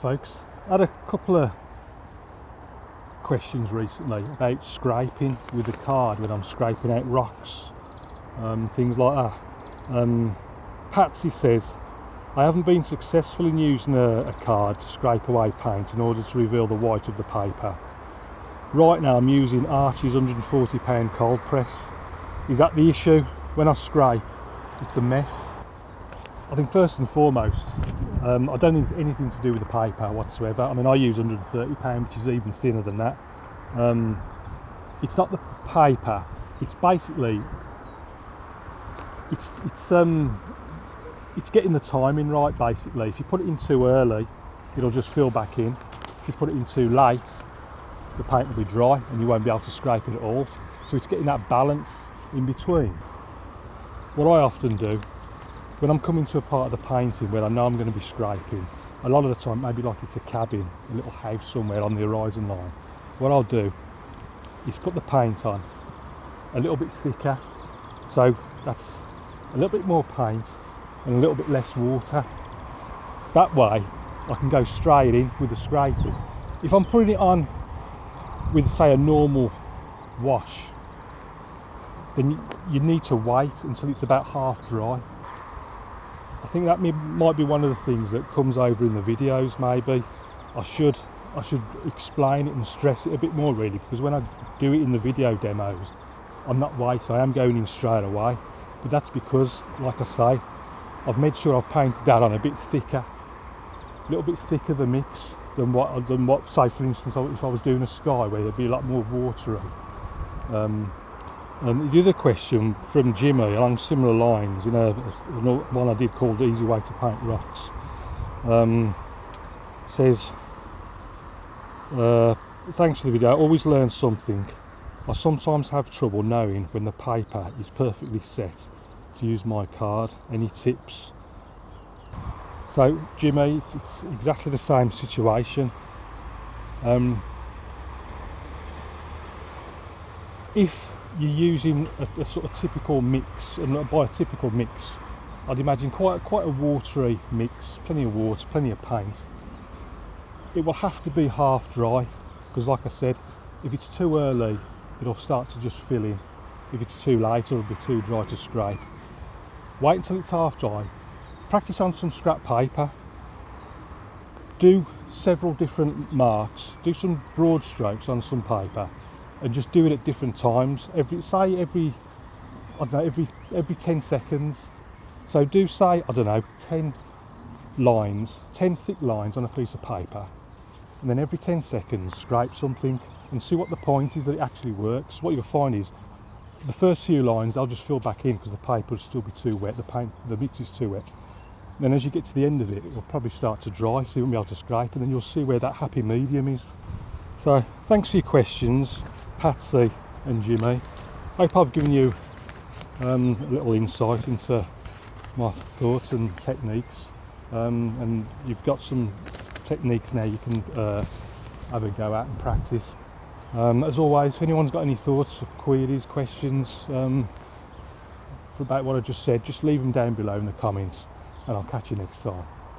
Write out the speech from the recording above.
folks, I had a couple of questions recently about scraping with the card when I'm scraping out rocks, things like that. Patsy says, I haven't been successful in using a card to scrape away paint in order to reveal the white of the paper. Right now I'm using Archie's £140 cold press. Is that the issue? When I scrape, it's a mess. I think first and foremost, I don't think it's anything to do with the paper whatsoever. I mean, I use £130, which is even thinner than that. It's not the paper. It's basically, it's getting the timing right. Basically, if you put it in too early, it'll just fill back in. If you put it in too late, the paint will be dry and you won't be able to scrape it at all. So it's getting that balance in between. What I often do, when I'm coming to a part of the painting where I know I'm going to be scraping, a lot of the time, maybe like it's a cabin, a little house somewhere on the horizon line, what I'll do is put the paint on a little bit thicker, so that's a little bit more paint and a little bit less water. That way I can go straight in with the scraping. If I'm putting it on with, say, a normal wash, then you need to wait until it's about half dry. I think that might be one of the things that comes over in the videos. Maybe I should explain it and stress it a bit more, really, because when I do it in the video demos, I'm not waiting, I am going in straight away. But that's because, like I say, I've made sure I've painted that on a bit thicker, a little bit thicker the mix than what say, for instance, if I was doing a sky where there'd be a lot more water on. And the other question from Jimmy along similar lines, one I did called the Easy Way to Paint Rocks, says, thanks for the video, I always learn something. I sometimes have trouble knowing when the paper is perfectly set to use my card. Any tips? So Jimmy, it's exactly the same situation. If you're using a sort of typical mix, and by a typical mix, I'd imagine quite a watery mix, plenty of water, plenty of paint, it will have to be half dry, because like I said, if it's too early, it'll start to just fill in. If it's too late, it'll be too dry to scrape. Wait until it's half dry, practice on some scrap paper, do several different marks, do some broad strokes on some paper, and just do it at different times. Every 10 seconds. So do, say, 10 lines, 10 thick lines on a piece of paper, and then every 10 seconds scrape something and see what the point is that it actually works. What you'll find is the first few lines they'll just fill back in because the paper will still be too wet, the mix is too wet. And then as you get to the end of it, it will probably start to dry, so you won't be able to scrape, and then you'll see where that happy medium is. So thanks for your questions, Patsy and Jimmy. I hope I've given you a little insight into my thoughts and techniques, and you've got some techniques now you can have a go at and practice. As always, if anyone's got any thoughts, queries, questions about what I just said, just leave them down below in the comments, and I'll catch you next time.